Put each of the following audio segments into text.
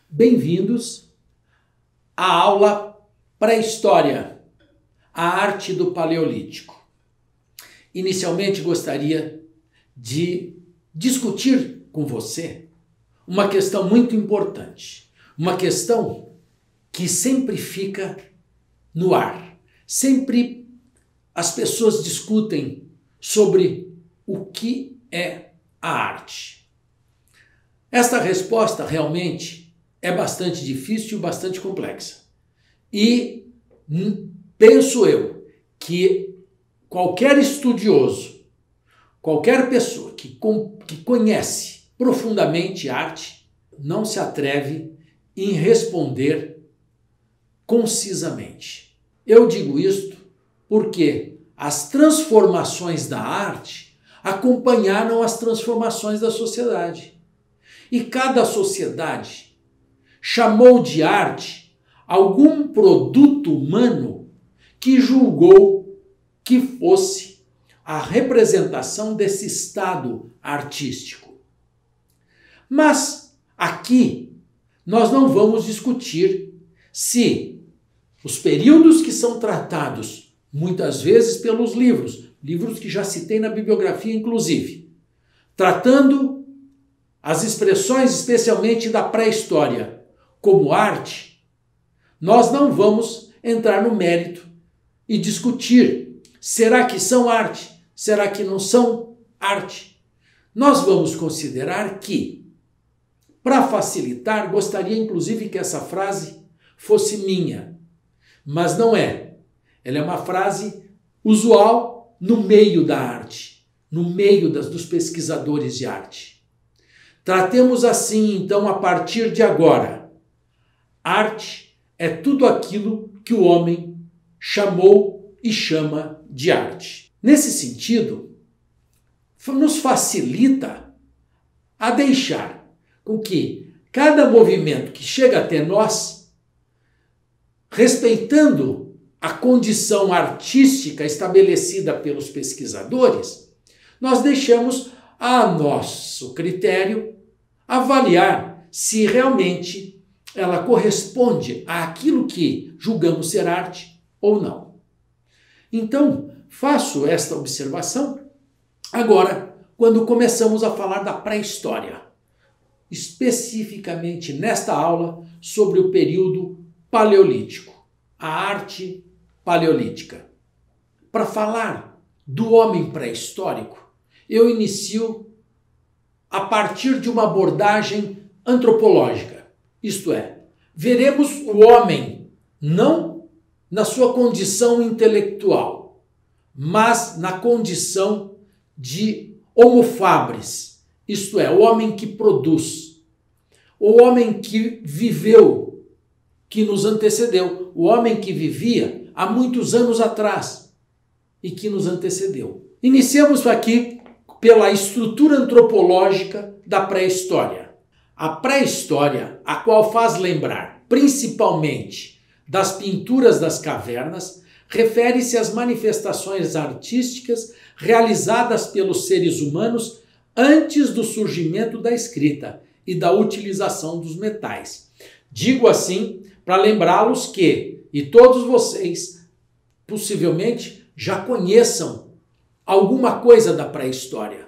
Bem-vindos à aula Pré-História, a arte do Paleolítico. Inicialmente gostaria de discutir com você uma questão muito importante, uma questão que sempre fica no ar. Sempre as pessoas discutem sobre o que é a arte. Esta resposta realmente é bastante difícil e bastante complexa. E penso eu que qualquer estudioso, qualquer pessoa que conhece profundamente arte, não se atreve em responder concisamente. Eu digo isto porque as transformações da arte acompanharam as transformações da sociedade. E cada sociedade chamou de arte algum produto humano que julgou que fosse a representação desse estado artístico. Mas aqui nós não vamos discutir se os períodos que são tratados muitas vezes pelos livros que já citei na bibliografia inclusive, tratando as expressões especialmente da pré-história como arte, nós não vamos entrar no mérito e discutir, será que são arte? Será que não são arte? Nós vamos considerar que, para facilitar, gostaria inclusive que essa frase fosse minha, mas não é. Ela é uma frase usual no meio da arte, no meio dos pesquisadores de arte. Tratemos assim, então, a partir de agora. Arte é tudo aquilo que o homem chamou e chama de arte. Nesse sentido, nos facilita a deixar com que cada movimento que chega até nós, respeitando a condição artística estabelecida pelos pesquisadores, nós deixamos a nosso critério avaliar se realmente ela corresponde àquilo que julgamos ser arte ou não. Então, faço esta observação agora, quando começamos a falar da pré-história, especificamente nesta aula sobre o período paleolítico, a arte paleolítica. Para falar do homem pré-histórico, eu inicio a partir de uma abordagem antropológica. Isto é, veremos o homem não na sua condição intelectual, mas na condição de homo fabric, isto é, o homem que produz, o homem que viveu, que nos antecedeu, o homem que vivia há muitos anos atrás e que nos antecedeu. Iniciamos aqui pela estrutura antropológica da pré-história. A pré-história, a qual faz lembrar principalmente das pinturas das cavernas, refere-se às manifestações artísticas realizadas pelos seres humanos antes do surgimento da escrita e da utilização dos metais. Digo assim para lembrá-los que, e todos vocês possivelmente já conheçam alguma coisa da pré-história.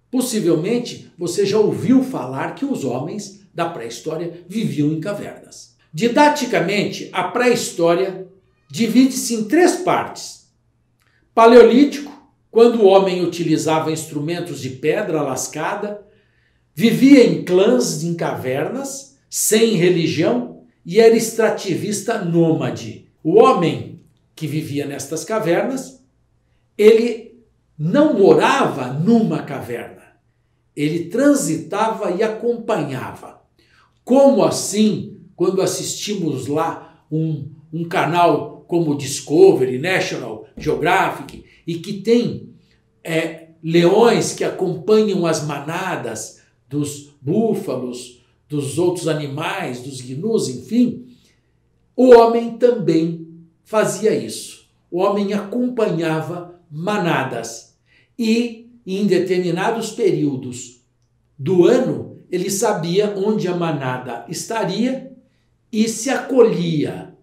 Possivelmente você já ouviu falar que os homens da pré-história viviam em cavernas. Didaticamente, a pré-história divide-se em três partes. Paleolítico, quando o homem utilizava instrumentos de pedra lascada, vivia em clãs em cavernas, sem religião e era extrativista nômade. O homem que vivia nestas cavernas, ele não morava numa caverna. Ele transitava e acompanhava. Como assim, quando assistimos lá um canal como Discovery, National Geographic, e que tem leões que acompanham as manadas dos búfalos, dos outros animais, dos gnus, enfim, o homem também fazia isso. O homem acompanhava manadas e, em determinados períodos do ano, ele sabia onde a manada estaria e se acolhia,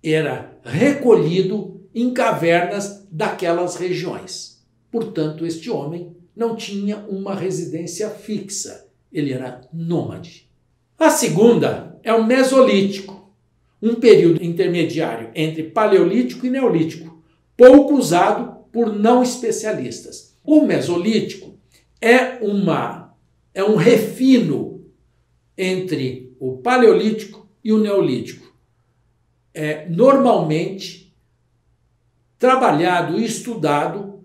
era recolhido em cavernas daquelas regiões. Portanto, este homem não tinha uma residência fixa, ele era nômade. A segunda é o Mesolítico, um período intermediário entre Paleolítico e Neolítico, pouco usado por não especialistas. O Mesolítico é um refino entre o Paleolítico e o Neolítico. É normalmente trabalhado e estudado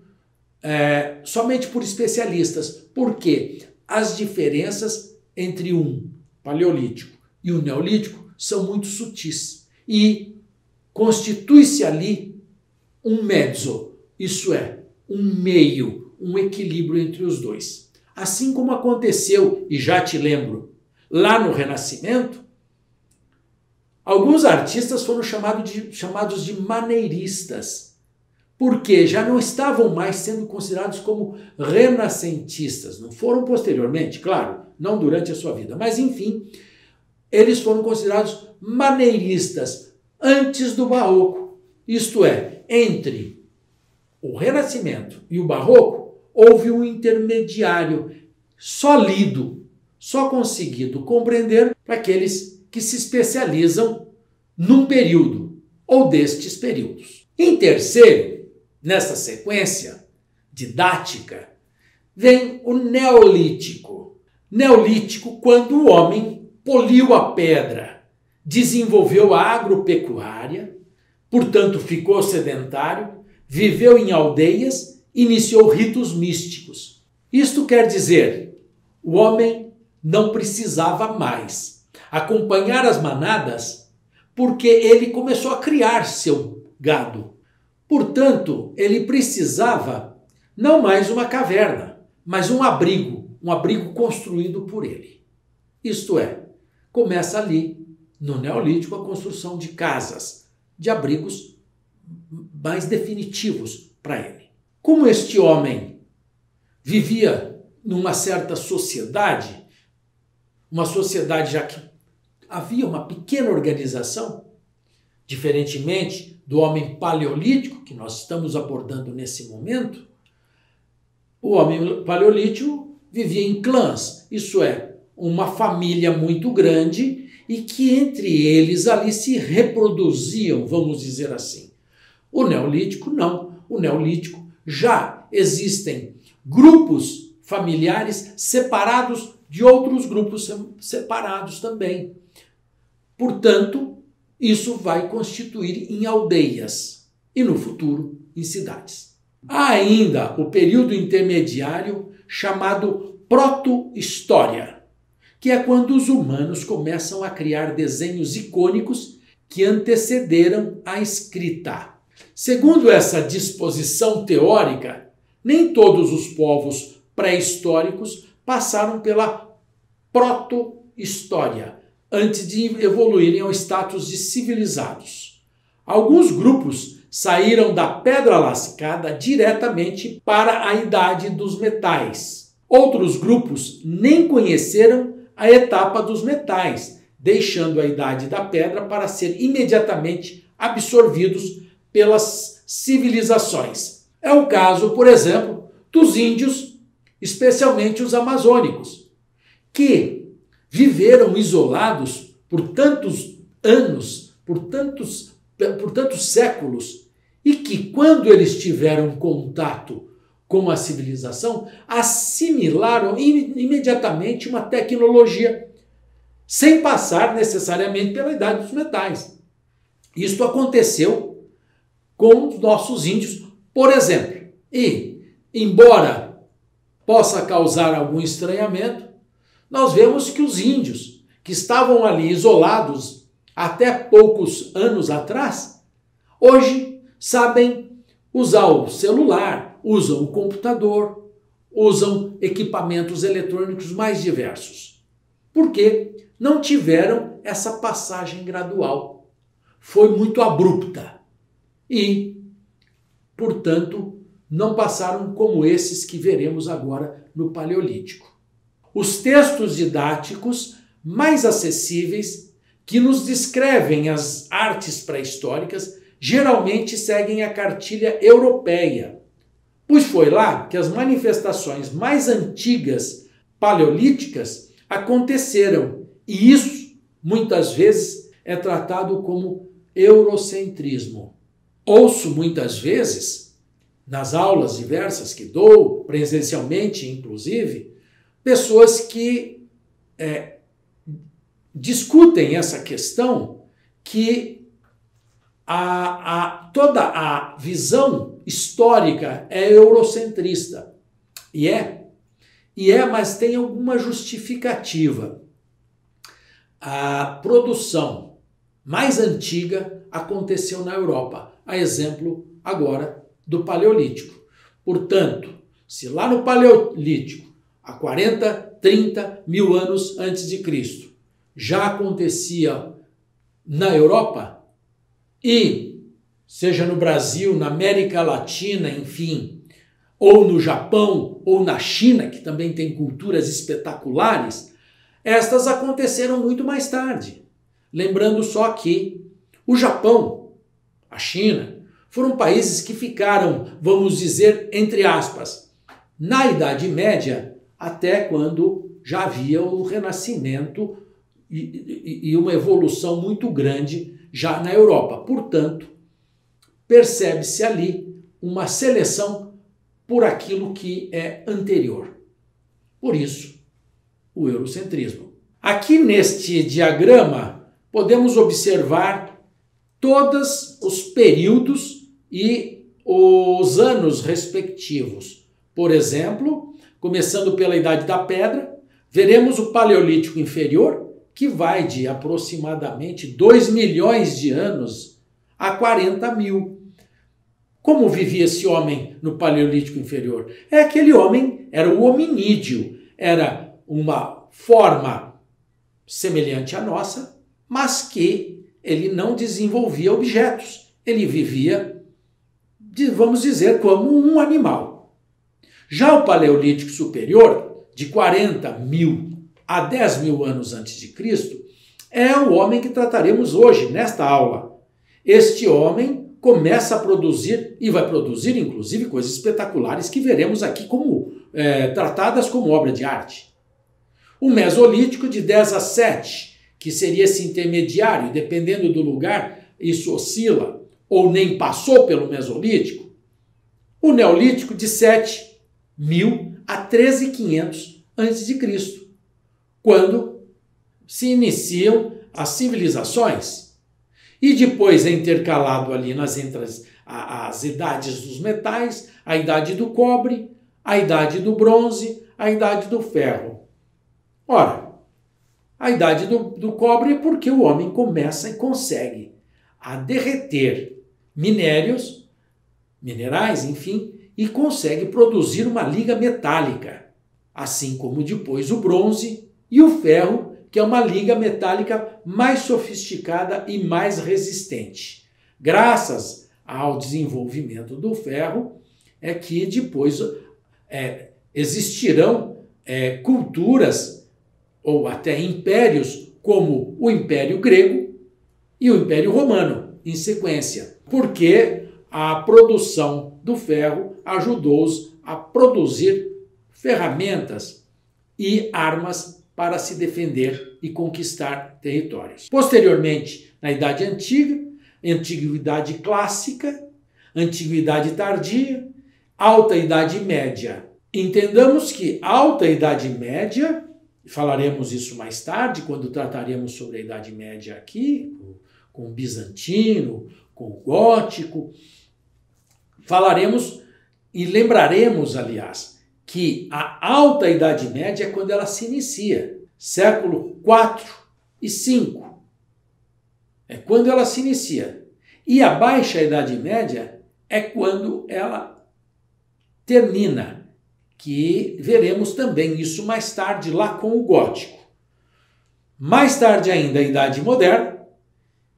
somente por especialistas, porque as diferenças entre um Paleolítico e o Neolítico são muito sutis e constitui-se ali um mezzo, isso é, um meio, um equilíbrio entre os dois. Assim como aconteceu, e já te lembro, lá no Renascimento, alguns artistas foram chamados de maneiristas, porque já não estavam mais sendo considerados como renascentistas. Não foram posteriormente, claro, não durante a sua vida, mas enfim, eles foram considerados maneiristas antes do Barroco. Isto é, entre o Renascimento e o Barroco, houve um intermediário só lido, só conseguido compreender para aqueles que se especializam num período ou destes períodos. Em terceiro, nessa sequência didática, vem o Neolítico. Neolítico, quando o homem poliu a pedra, desenvolveu a agropecuária, portanto ficou sedentário, viveu em aldeias, iniciou ritos místicos. Isto quer dizer, o homem não precisava mais acompanhar as manadas porque ele começou a criar seu gado. Portanto, ele precisava não mais uma caverna, mas um abrigo construído por ele. Isto é, começa ali, no Neolítico, a construção de casas, de abrigos mais definitivos para ele. Como este homem vivia numa certa sociedade, uma sociedade já que havia uma pequena organização, diferentemente do homem paleolítico, que nós estamos abordando nesse momento, o homem paleolítico vivia em clãs, isso é, uma família muito grande e que entre eles ali se reproduziam, vamos dizer assim. O Neolítico não. O Neolítico já existem grupos familiares separados de outros grupos separados também. Portanto, isso vai constituir em aldeias e, no futuro, em cidades. Há ainda o período intermediário chamado proto-história, que é quando os humanos começam a criar desenhos icônicos que antecederam a escrita. Segundo essa disposição teórica, nem todos os povos pré-históricos passaram pela proto-história, antes de evoluírem ao status de civilizados. Alguns grupos saíram da pedra lascada diretamente para a idade dos metais. Outros grupos nem conheceram a etapa dos metais, deixando a idade da pedra para ser imediatamente absorvidos pelas civilizações. É o caso, por exemplo, dos índios, especialmente os amazônicos, que viveram isolados por tantos anos, por tantos séculos, e que, quando eles tiveram contato com a civilização, assimilaram imediatamente uma tecnologia, sem passar necessariamente pela idade dos metais. Isto aconteceu com os nossos índios, por exemplo. E, embora possa causar algum estranhamento, nós vemos que os índios, que estavam ali isolados até poucos anos atrás, hoje sabem usar o celular, usam o computador, usam equipamentos eletrônicos mais diversos. Porque não tiveram essa passagem gradual. Foi muito abrupta. E, portanto, não passaram como esses que veremos agora no Paleolítico. os textos didáticos mais acessíveis que nos descrevem as artes pré-históricas geralmente seguem a cartilha europeia, pois foi lá que as manifestações mais antigas paleolíticas aconteceram, e isso, muitas vezes, é tratado como eurocentrismo. Ouço muitas vezes, nas aulas diversas que dou, presencialmente inclusive, pessoas que discutem essa questão que toda a visão histórica é eurocentrista. E é, mas tem alguma justificativa. A produção mais antiga aconteceu na Europa, a exemplo agora do Paleolítico. Portanto, se lá no Paleolítico, há 40, 30 mil anos antes de Cristo, já acontecia na Europa, e seja no Brasil, na América Latina, enfim, ou no Japão, ou na China, que também tem culturas espetaculares, estas aconteceram muito mais tarde. Lembrando só que o Japão, a China, foram países que ficaram, vamos dizer, entre aspas, na Idade Média, até quando já havia o Renascimento e uma evolução muito grande já na Europa. Portanto, percebe-se ali uma seleção por aquilo que é anterior. Por isso, o eurocentrismo. Aqui neste diagrama, podemos observar todos os períodos e os anos respectivos. Por exemplo, começando pela Idade da Pedra, veremos o Paleolítico Inferior, que vai de aproximadamente 2 milhões de anos a 40 mil. Como vivia esse homem no Paleolítico Inferior? Aquele homem era o hominídeo, era uma forma semelhante à nossa, mas que ele não desenvolvia objetos. Ele vivia, vamos dizer, como um animal. Já o Paleolítico Superior, de 40 mil a 10 mil anos antes de Cristo, é o homem que trataremos hoje, nesta aula. Este homem começa a produzir, e vai produzir, inclusive, coisas espetaculares que veremos aqui como tratadas como obra de arte. O Mesolítico, de 10 a 7, que seria esse intermediário, dependendo do lugar, isso oscila, ou nem passou pelo Mesolítico. O Neolítico, de 7 mil a 13.500 a.C., quando se iniciam as civilizações. E depois é intercalado ali entre as idades dos metais, a idade do cobre, a idade do bronze, a idade do ferro. Ora, a idade do cobre é porque o homem começa e consegue a derreter minerais, enfim, e consegue produzir uma liga metálica, assim como depois o bronze e o ferro, que é uma liga metálica mais sofisticada e mais resistente. Graças ao desenvolvimento do ferro, é que depois existirão culturas ou até impérios como o Império Grego e o Império Romano, em sequência, porque a produção do ferro ajudou-os a produzir ferramentas e armas para se defender e conquistar territórios. Posteriormente, na Idade Antiga, Antiguidade Clássica, Antiguidade Tardia, Alta Idade Média. Entendamos que Alta Idade Média, falaremos isso mais tarde, quando trataremos sobre a Idade Média aqui, com o bizantino, com o gótico, falaremos e lembraremos, aliás, que a Alta Idade Média é quando ela se inicia, século IV e V. É quando ela se inicia. E a Baixa Idade Média é quando ela termina, que veremos também isso mais tarde lá com o Gótico. Mais tarde ainda a Idade Moderna,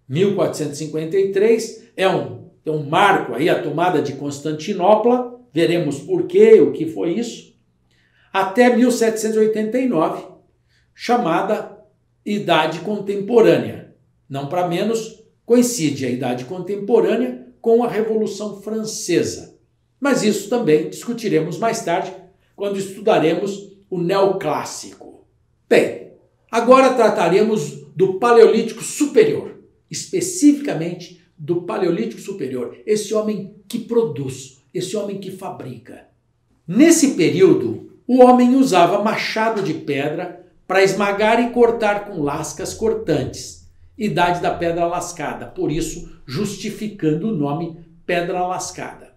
1453, é um marco aí, a tomada de Constantinopla. Veremos por quê, o que foi isso. até 1789, chamada Idade Contemporânea. Não para menos, coincide a Idade Contemporânea com a Revolução Francesa. Mas isso também discutiremos mais tarde, quando estudaremos o Neoclássico. Bem, agora trataremos do Paleolítico Superior, especificamente do Paleolítico Superior, esse homem que produz, esse homem que fabrica. Nesse período, o homem usava machado de pedra para esmagar e cortar com lascas cortantes, idade da pedra lascada, por isso justificando o nome pedra lascada.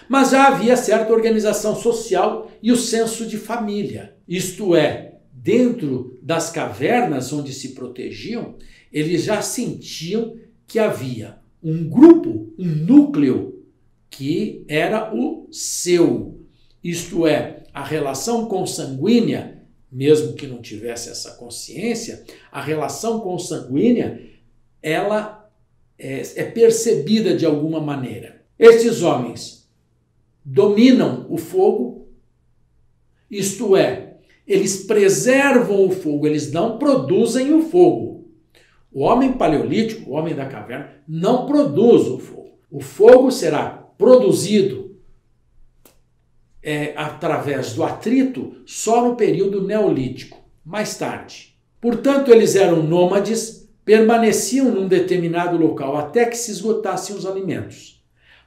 Mas já havia certa organização social e o senso de família, isto é, dentro das cavernas onde se protegiam, eles já sentiam que havia um grupo, um núcleo, que era o seu, isto é, a relação consanguínea, mesmo que não tivesse essa consciência, a relação consanguínea, ela é percebida de alguma maneira. Estes homens dominam o fogo, isto é, eles preservam o fogo, eles não produzem o fogo. O homem paleolítico, o homem da caverna, não produz o fogo. O fogo será produzido através do atrito só no período neolítico, mais tarde. Portanto, eles eram nômades, permaneciam num determinado local até que se esgotassem os alimentos.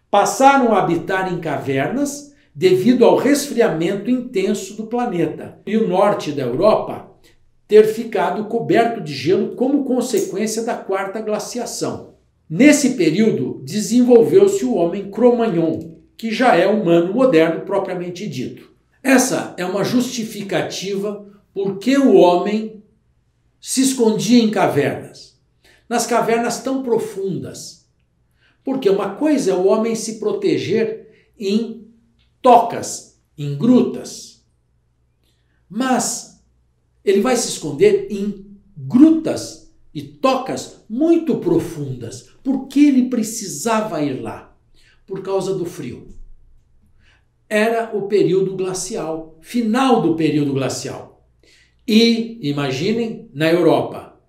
Passaram a habitar em cavernas devido ao resfriamento intenso do planeta e o norte da Europa ter ficado coberto de gelo como consequência da quarta glaciação. Nesse período, desenvolveu-se o homem Cro-Magnon, que já é humano moderno propriamente dito. Essa é uma justificativa por que o homem se escondia em cavernas, nas cavernas tão profundas. Porque uma coisa é o homem se proteger em tocas, em grutas, mas ele vai se esconder em grutas e tocas muito profundas. Por que ele precisava ir lá? Por causa do frio. Era o período glacial, final do período glacial. E, imaginem, na Europa,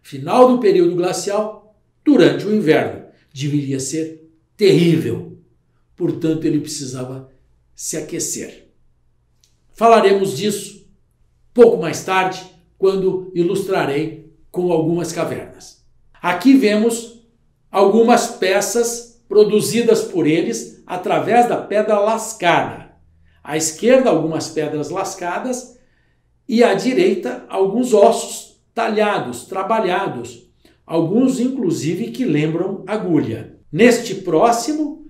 final do período glacial, durante o inverno, deveria ser terrível. Portanto, ele precisava se aquecer. Falaremos disso pouco mais tarde, quando ilustrarei com algumas cavernas. Aqui vemos algumas peças produzidas por eles através da pedra lascada. À esquerda, algumas pedras lascadas e à direita, alguns ossos talhados, trabalhados, alguns inclusive que lembram agulha. Neste próximo,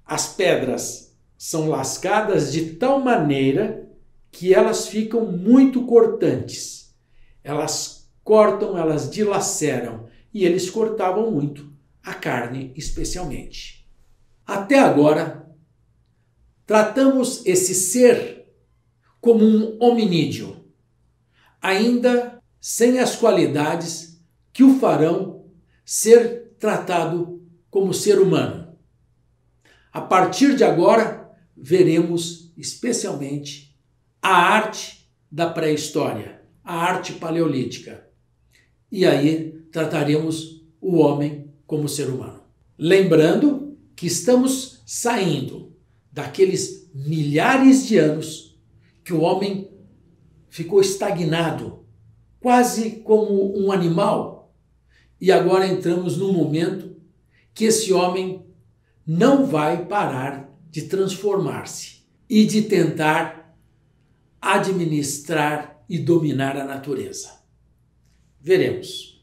as pedras são lascadas de tal maneira que elas ficam muito cortantes. Elas cortam, elas dilaceram e eles cortavam muito a carne especialmente. Até agora, tratamos esse ser como um hominídeo, ainda sem as qualidades que o farão ser tratado como ser humano. A partir de agora, veremos especialmente a arte da pré-história, a arte paleolítica. E aí trataremos o homem como ser humano. Lembrando que estamos saindo daqueles milhares de anos que o homem ficou estagnado, quase como um animal, e agora entramos num momento que esse homem não vai parar de transformar-se e de tentar administrar e dominar a natureza. Veremos.